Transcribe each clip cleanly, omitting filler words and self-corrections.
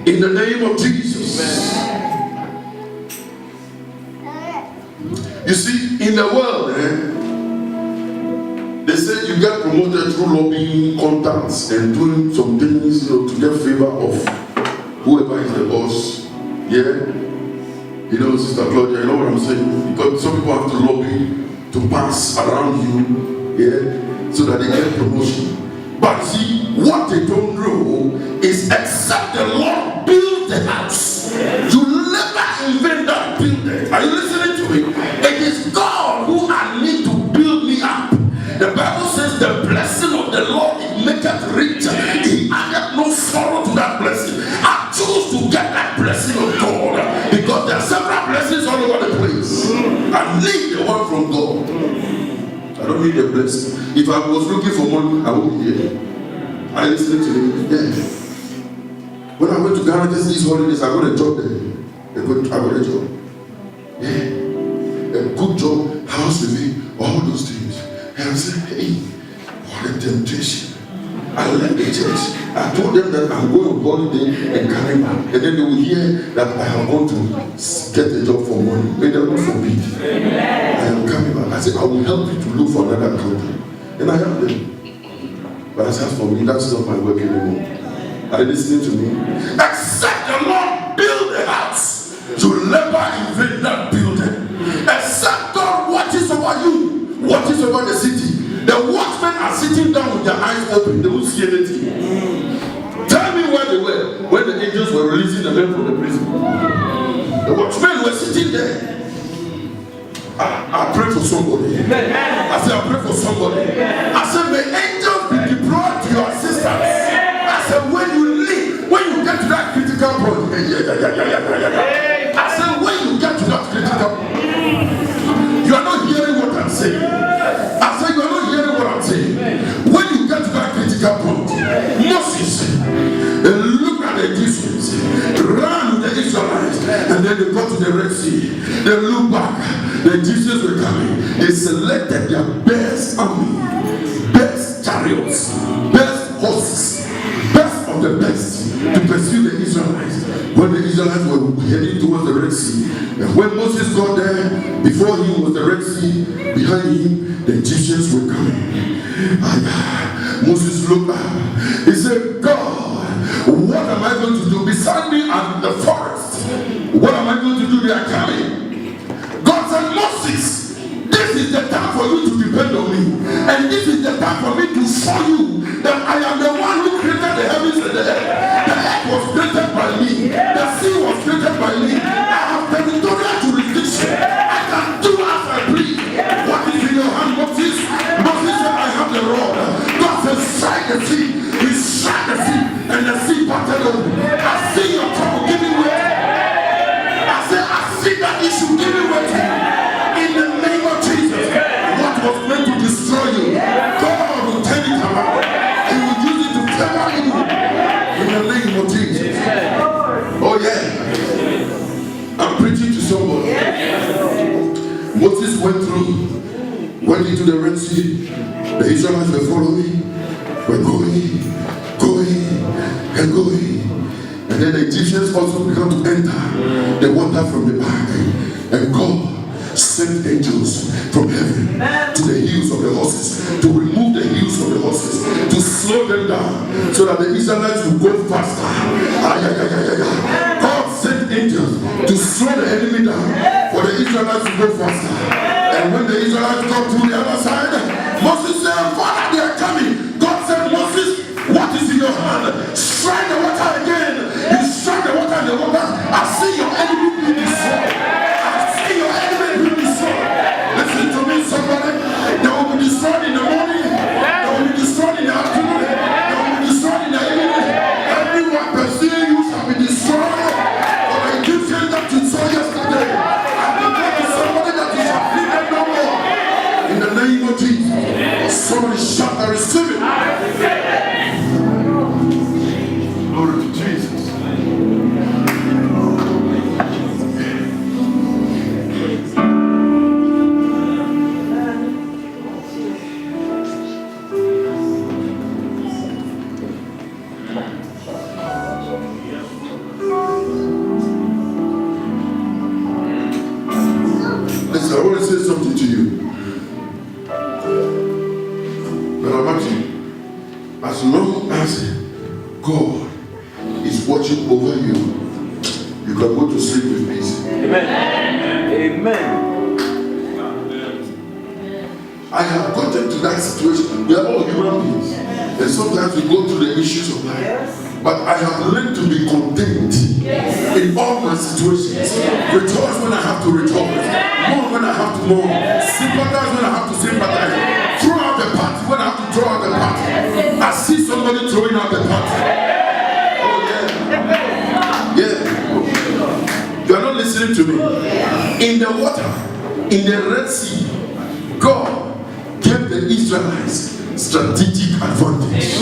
In the name of Jesus. You see, in the world, they say you get promoted through lobbying, contacts, and doing some things, to get favor of whoever is the boss. Yeah? Sister Claudia, you know what I'm saying? Because some people have to lobby to pass around you, so that they get promotion. But see, what they don't know is except the Lord build the house, you never invent that building. Are you listening to me? It is God who I need to build me up. The Bible says the blessing of the Lord it maketh rich. He added no sorrow to that blessing. I choose to get that blessing of God because there are several blessings all over the place. I need the one from God. I don't need a blessing. If I was looking for money, I won't be here. Are you listening to me? Yeah. When I went to Ghana these holidays, I got a job there. I got a job. Yeah. A good job, house living, all those things. And I said, hey, what a temptation. I left the church. I told them that I'm going on holiday and coming back. And then they will hear that I am going to get a job for money. May the Lord forbid. I am coming back. I said, I will help you to look for another country. And I helped them. But I said, for me, that's not my work anymore. Are you listening to me? Except the Lord build a house, you never invade that building. Except God watches over you, watches over the city. The watchmen are sitting down with their eyes open, they won't see anything. Tell me where they were when the angels were releasing the men from the prison. The watchmen were sitting there. I pray for somebody. I said, I pray for somebody. I said, may angels be deployed to your assistance. I said, when you leave, when you get to that critical point, I said, when you get to that critical point, you are not hearing what I'm saying. I said, you are not hearing what I'm saying. When you get to that critical point, Moses looked at the Egyptians, ran with the Israelites, and then they got to the Red Sea. They looked back, the Egyptians were coming. They selected their best army, best chariots, best horses, best of the best to pursue the Israelites. When the Israelites were heading towards the Red Sea, and when Moses got there, before him was the Red Sea, behind him the Egyptians were coming. Moses looked up. He said, God, what am I going to do? Beside me and the forest, what am I going to do? They are coming. God said, Moses, this is the time for you to depend on me, and this is the time for me to show you that I am the one who created the heavens and the earth. The earth was created by me, the sea was created by me. I have territorial jurisdiction. I can do as I please. What is in your hand, Moses? Moses said, I have the rod. God said, strike the sea. He struck the sea, and the sea parted open. I see your trouble giving way. I said, I see that issue giving way to you. In the name of Jesus, what was meant to destroy you, God will turn it around. He will use it to favor you. In the name of Jesus. Oh yeah. I'm preaching to somebody. Moses went into the Red Sea. The Israelites were following, were going, and going. And then the Egyptians also began to enter the water from the back. And God sent angels from heaven to the heels of the horses, to remove the heels of the horses, to slow them down so that the Israelites would go faster. God sent angels to slow the enemy down for the Israelites to go faster. And when the Israelites got to the other side, Moses said, Father, they are coming. God said, Moses, what is in your hand? Strike the water again. You strike the water and the water. I see your enemy being destroyed. Listen to me, somebody. They will be destroyed in the morning. They will be destroyed in the afternoon. They will be destroyed in the evening. Everyone pursuing you shall be destroyed. For the Egyptians that you saw yesterday, I declare to somebody that you shall feed them no more. In the name of Jesus. Somebody shout, there is as long as God is watching over you, you can go to sleep with peace. Amen. Amen. I have gotten to that situation. We are all human beings. And sometimes we go through the issues of life. But I have learned to be content in all my situations. Rejoice when I have to rejoice. Mourn when I have to mourn. Sympathize when I have to sympathize. Throw out the party when I have to throw out the party. I see somebody throwing out the party. Oh yeah. Yeah. You are not listening to me. In the water, in the Red Sea, God gave the Israelites strategic advantage.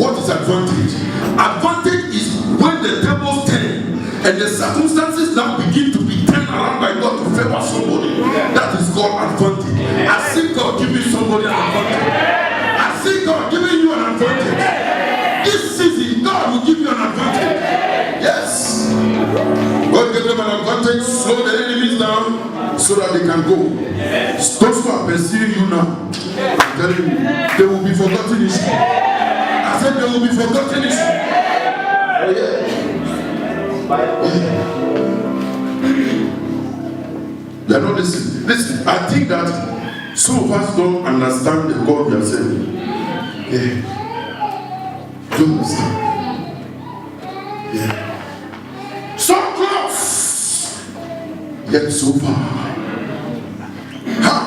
What is advantage? Advantage is when the tables turn and the circumstances now begin to be turned around by God to favor somebody. That is called advantage. I see God giving somebody an advantage. I see God giving you an advantage. This season, God will give you an advantage. Yes. God gave them an advantage, slow the enemies down so that they can go. Those who are pursuing you now, I'm telling you, they will be forgotten issue. I said they will be forgotten issue. Oh yeah. They are not listening. Listen, I think that some of us don't understand the God we are serving. Yeah. Don't understand. Yeah. So close, yet so far. How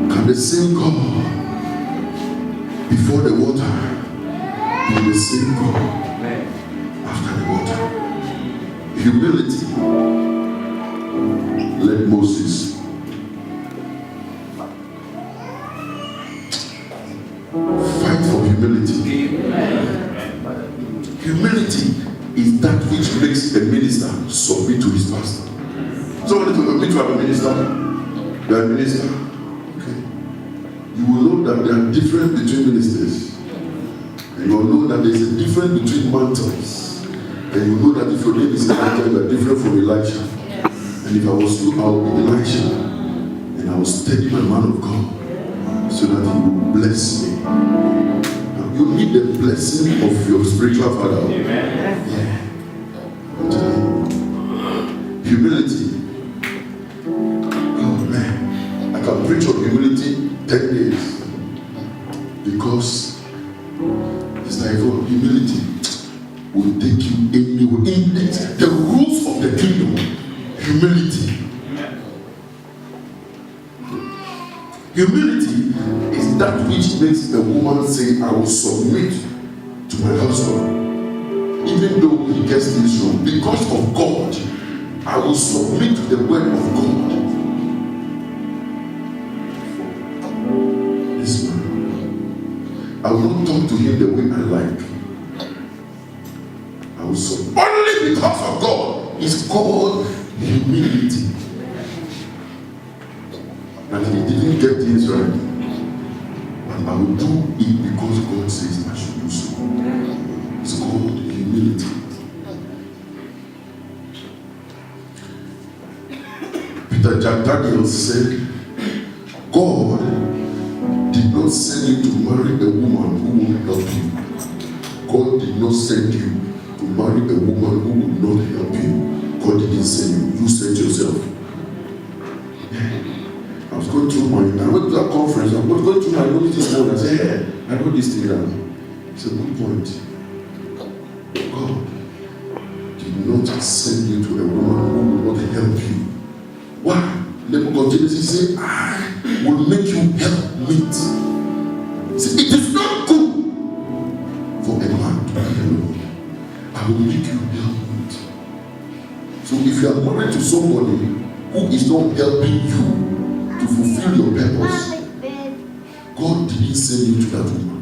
can the same God before the water be the same God after the water? Humility led Moses. Fight for humility. Humility is that which makes a minister submit to his pastor. Somebody told me to have a minister. You are a minister. Okay. You will know that there are difference between ministers. And you will know that there is a difference between mantles. And you will know that if your name is Elijah, you are different from Elisha. And if I was you, I would be Elisha. And I will study my man of God so that he will bless me. You need the blessing of your spiritual father. Amen. Yeah. Humility. Oh man. I can preach on humility 10 days. Because it's like, oh, humility will take you anywhere. In the rules of the kingdom. Humility. Humility is that which makes a woman say, I will submit to my husband, even though he gets things wrong. Because of God, I will submit to the word of God. This man, I will not talk to him the way I like. I will submit. Only because of God is called humility. And he didn't get things right. But I will do it because God says I should do so. It's called humility. Peter Jack Daniels said, God did not send you to marry a woman who won't help you. God did not send you to marry a woman who would not help you. God didn't send you. You sent yourself. I was going through I went to that conference. I was going through my notes this morning. I said, hey, I wrote this thing down. It's a good point. God did not send you to a woman who will not help you. Why? Let me continue to say, I will make you help meet. See, it is not good for a man to be alone. I will make you help meet. So if you are married to somebody who is not helping you to fulfill your purpose, God didn't send you to that woman.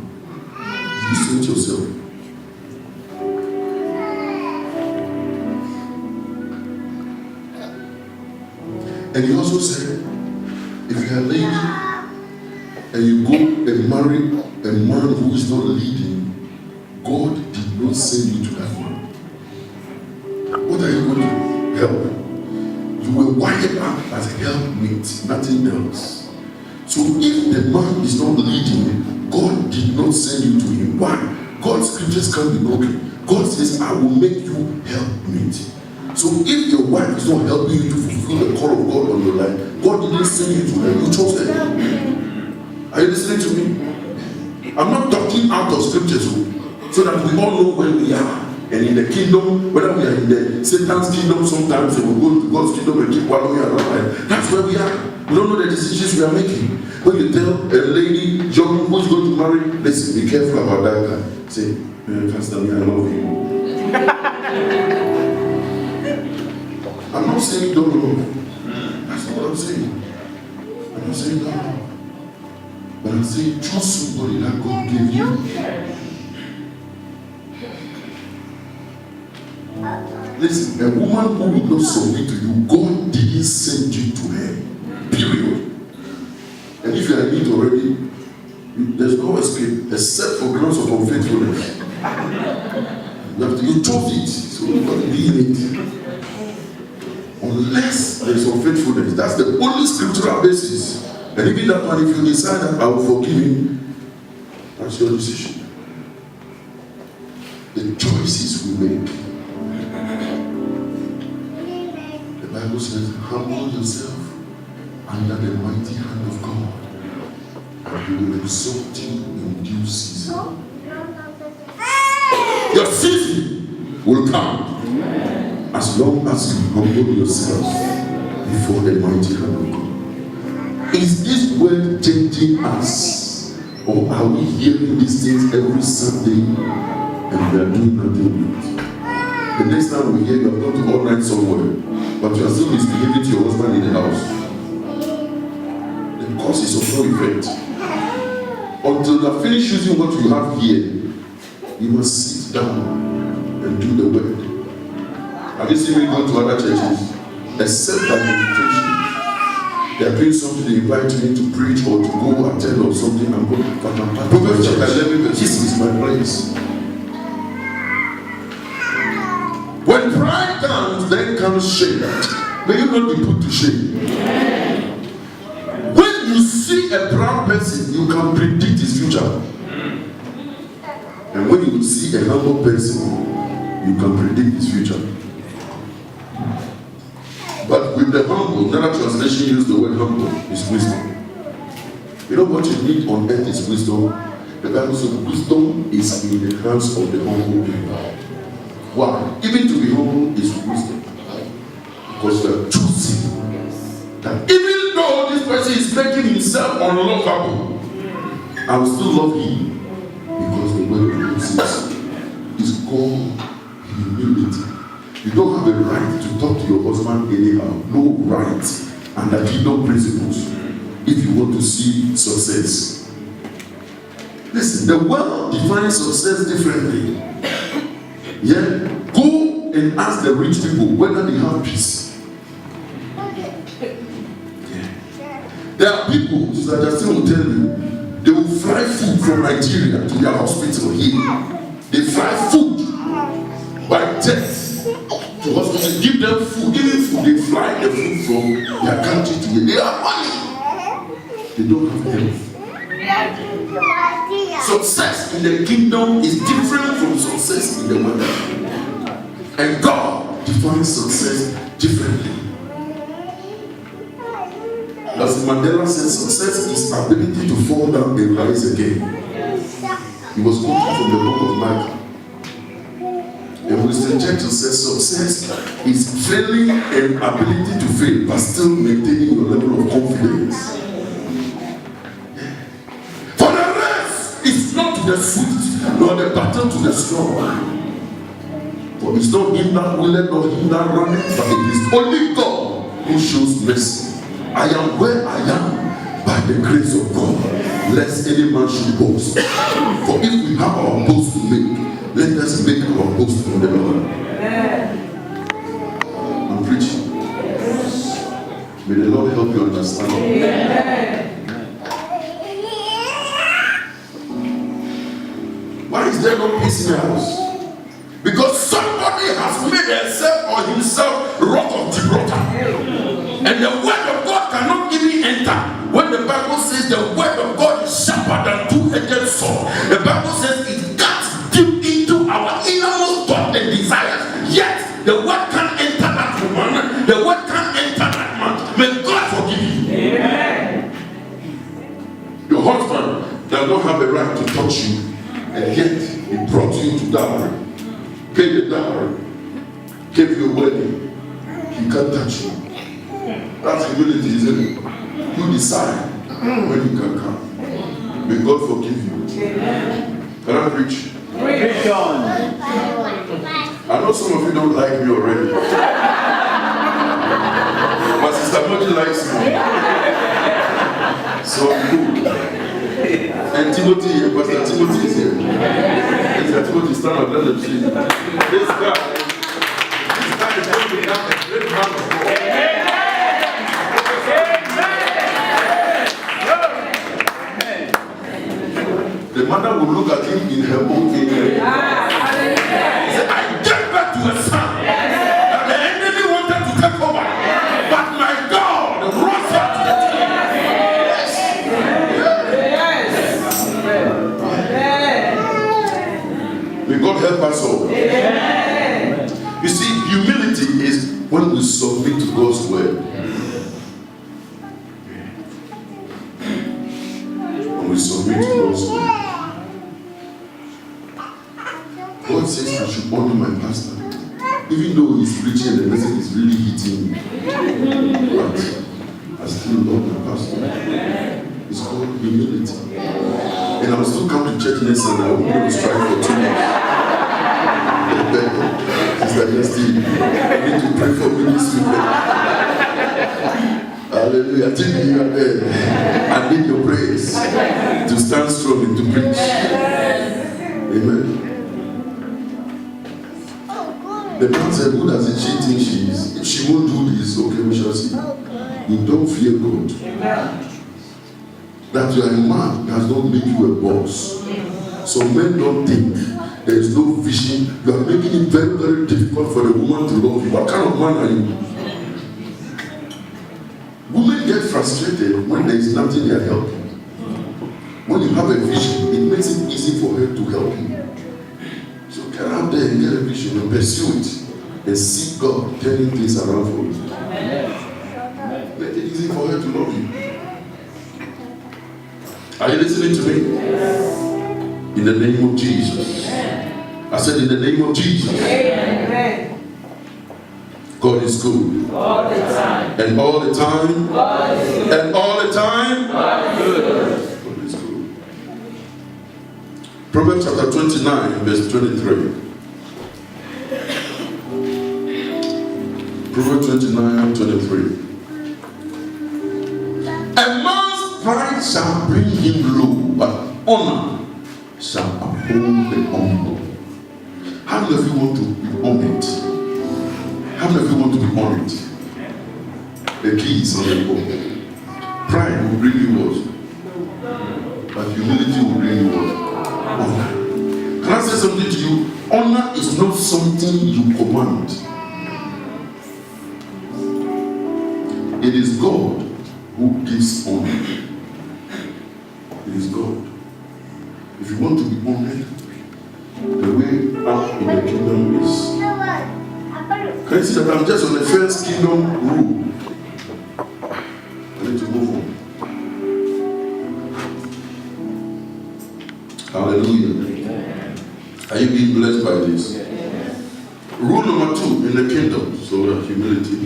You sent yourself. And he also said, if you are a lady and you go and marry a man who is not leading, God did not send you to that man. What are you going to help? You were wired up as a helpmate, nothing else. So if the man is not leading, God did not send you to him. Why? God's scriptures can't be broken. God says, I will make you helpmate. So if your wife is not helping you to fulfill the call of God on your life, God didn't send you to her, you chose her. Are you listening to me? I'm not talking out of scriptures so that we all know where we are. And in the kingdom, whether we are in the Satan's kingdom, sometimes we will go to God's kingdom and keep wallowing around. That's where we are. We don't know the decisions we are making. When you tell a lady, young who's going to marry, listen, be careful about that guy. Say, Pastor, me, I love you. I'm not saying don't love. That's not what I'm saying. I'm not saying don't love. But I'm saying trust somebody that God gave you. Listen, a woman who will not submit to you, God didn't send you to her. Period. And if you are in it already, there's no escape except for grounds of unfaithfulness. You chose it, so you got to be in it. Unless there is unfaithfulness, that's the only scriptural basis. And even that one, if you decide that I will forgive him, that's your decision. The choices we make. The Bible says, humble yourself under the mighty hand of God, and he will exalt you in due season. Your season will come as long as you humble yourself before the mighty hand of God. Is this word changing us, or are we hearing these things every Sunday and we are doing nothing with it? The next time we hear you have gone to all night somewhere, but you are still misbehaving to your husband in the house. The cause is of no effect. Until you are finished using what you have here, you must sit down and do the word. Have you seen me go to other churches? Except by invitation. They are doing something, they invite me to preach or to go attend or something. I'm going to Proverbs chapter 11, verse 6 is my place. When pride comes, then comes shame. May you not be put to shame. When you see a proud person, you can predict his future. And when you see a humble person, you can predict his future. But with the humble, another translation uses the word humble, is wisdom. You know what you need on earth is wisdom. The Bible says wisdom is in the hands of the humble people. Why? Even to be humble is wisdom. Because we are choosing that even though this person is making himself unlovable, I will still love him. Because the word of God says is called humility. You don't have a right to talk to your husband anyhow. No right under kingdom principles if you want to see success. Listen, the world defines success differently. Yeah? Go and ask the rich people whether they have peace. Yeah. There are people, Sister Justin will tell you, they will fly food from Nigeria to their hospital here. They fly food by jet to hospital, give them food, they fly the food from their country to here. They have money. They don't have health. Success in the kingdom is different from success in the world. And God defines success differently. As Mandela said, success is ability to fall down and rise again. He was quoted from the book of Mark. And Winston Churchill says success is failing and ability to fail, but still maintaining your level of confidence. For the rest, it's not to the swift, nor the battle to the strong. For it's not him that willeth, nor him that runneth, but it is only God who shows mercy. I am where I am by the grace of God, lest any man should boast. For if we have our boast to make, let us make our boast in the Lord. I'm preaching. May the Lord help you understand. Why is there no peace in your house? Because somebody has made herself or himself rock of Gibraltar. And the word of God cannot even enter. When the Bible says the word of God is sharper than two-edged double-edged sword. The Bible says it cuts deep into our innermost thought and desires. Yet the word can't enter that woman. The word can't enter that man. May God forgive you. Amen. Your husband does not have a right to touch you, and yet he brought you to dowry, paid the dowry, gave you a wedding. He can't touch you. That's humility, isn't it? You decide when you can come. May God forgive you. Can I preach? Preach on. I know some of you don't like me already. My sister Modi likes me. So I'm good. And Timothy here, Pastor Timothy is here. Pastor Timothy, stand up, let them see. This guy is going to become a great man of God. The mother will look at him in her own image. He said, I gave back to a son that the enemy wanted to take over. But my God rose up to the top. Yes. May God help us all. You see, humility is when we submit to God's word. When we submit to God's word. God says I should honor my pastor, even though he's preaching and the message is really hitting me. But I still love my pastor. It's called humility. And I will still come to church next Sunday. I won't be able to strive for 2 months. Sister Justin, I need to pray for me this week. Hallelujah. I think you are there. I need your praise to stand strong and to preach. Amen. The man said, who does she think she is? If she won't do this, okay, we shall see. You don't fear God. That you are a man does not make you a boss. So men don't think there is no vision. You are making it very, very difficult for a woman to love you. What kind of man are you? Women get frustrated when there is nothing they are helping. When you have a vision, it makes it easy for her to help you. So get out there and get a vision and pursue it and seek God turning things around for you. Make it easy for her to love you. Are you listening to me? In the name of Jesus. I said in the name of Jesus. Amen. God is good. All the time. And all the time. God is good. And all the time. God is good. God is good. Proverbs chapter 29, verse 23. Proverbs 29, 23. A man's pride shall bring him low, but honor shall uphold the humble. How many of you want to be honored? How many of you want to be honored? The key is on the board. Pride will bring you what? But humility will bring you what? Honor. Can I say something to you? Honor is not something you command. It is God who gives honor. It is God. If you want to be honored, the way up in the kingdom is. Can you see that I'm just on the first kingdom rule? I need to move on. Hallelujah. Are you being blessed by this? Rule number 2 in the kingdom. So that humility,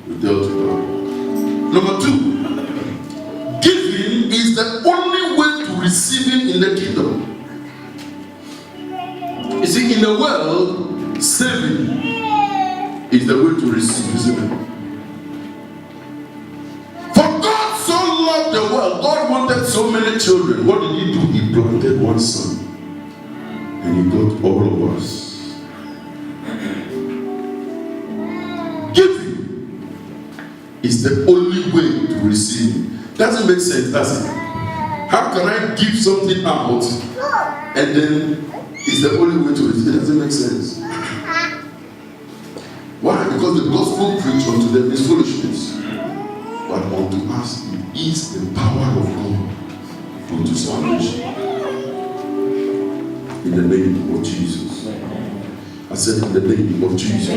we dealt with that. Number 2, giving is the only way to receiving in the kingdom. You see, in the world, saving is the way to receive, isn't it? For God so loved the world, God wanted so many children. What did he do? He planted one son. And he got all of us. Giving is the only way to receive. Doesn't make sense, does it? How can I give something out and then it's the only way to receive? It doesn't make sense. Why? Because the gospel preached unto them is foolishness. But unto us it is the power of God. go to salvation. In the name of Jesus. I said, in the name of Jesus.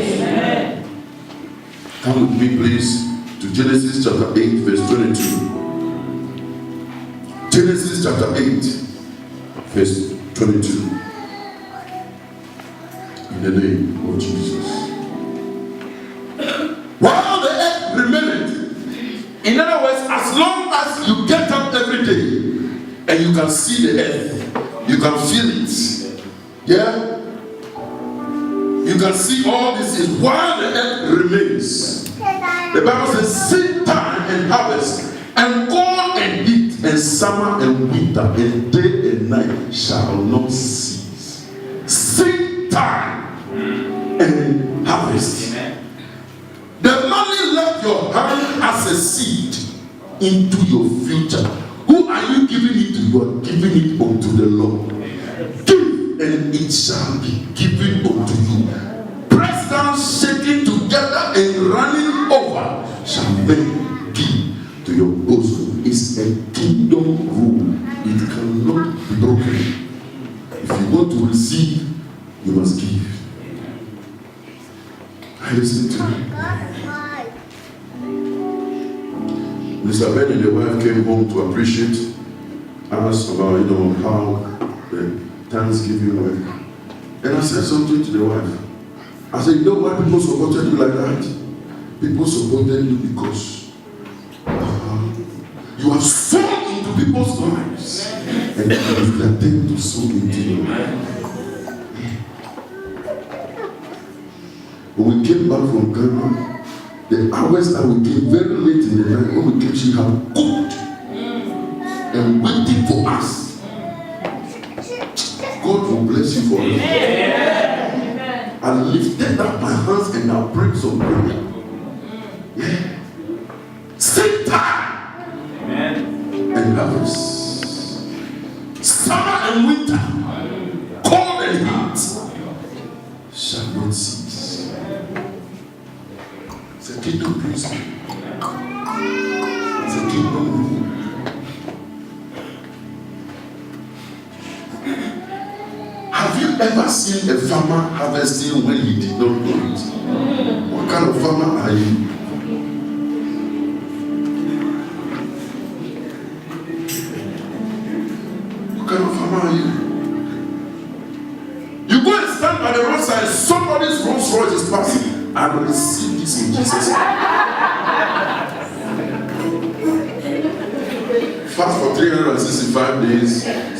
Come with me, please, to Genesis chapter 8, verse 22. Genesis chapter 8, verse 22. In the name of Jesus. While the earth remaineth, in other words, as long as you get up every day and you can see the earth, you can feel it. Yeah? You can see all this is while the earth remains. The Bible says, seed time and harvest, and cold and heat, and summer and winter, and day and night shall not cease. Seed time and harvest. The money left your hand as a seed into your future. Who are you giving it to? You are giving it unto the Lord. Give, and it shall be given unto you. Pressed down, shaking together, and running over, shall men give to your bosom. It's a kingdom rule. It cannot be broken. If you want to receive, you must give. I listen to you. Mr. Ben and the wife came home to appreciate us about, how the Thanksgiving went. And I said something to the wife. I said, you know why people supported you like that? People supported you because you have sown into people's lives. And they attempt to sow into your life. When we came back from Ghana, the hours that we came very late in the night, when we came, she had cooked and waiting for us. God will bless you for it. I lifted up my hands and I prayed some prayer. Yeah. Same time. Amen. And harvest. Summer and winter, cold and heat, shall not cease. It's a kingdom principle. It's a kingdom rule. Have you ever seen a farmer harvesting when he did not know it? What kind of farmer are you? What kind of farmer are you? You go and stand by the roadside, somebody's Rolls Royce is passing. I will receive this in Jesus' name. Fast for 365 days,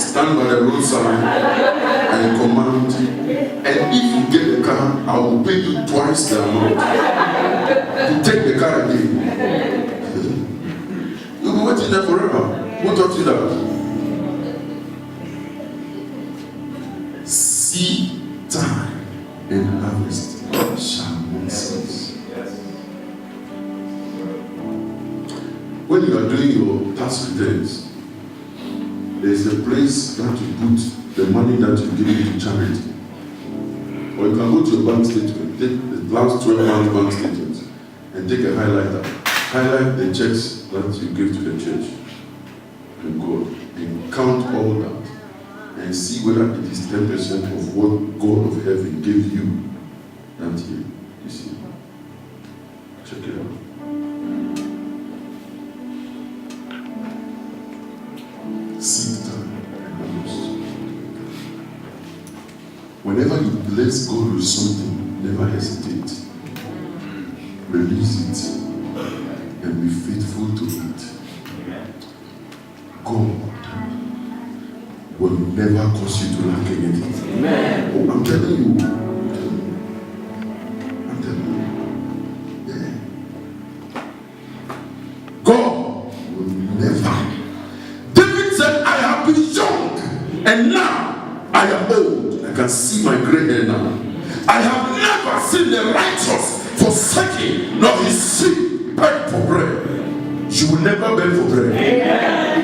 stand by the roadside and command. And if you get the car, I will pay you twice the amount to take the car again. You'll be waiting there forever. Who taught you that? Seed time and harvest shall not cease. When you are doing your tax returns, there is a place that you put the money that you give to charity. Or you can go to your bank statement, take the last 12 months bank statements, and take a highlighter. Highlight the checks that you give to the church and God, and count all that, and see whether it is 10% of what God of heaven gave you that year. You see? Check it out. Seed time and harvest. Whenever you bless God with something, never hesitate. Release it and be faithful to it. God will never cause you to lack anything. Amen. Oh, I'm telling you. I'm telling you. Yeah. God will never. David said, I have been young and now I am old. I can see my gray hair now. I have never seen the righteous forsaken, nor his seed beg for bread. You will never beg for bread. Amen.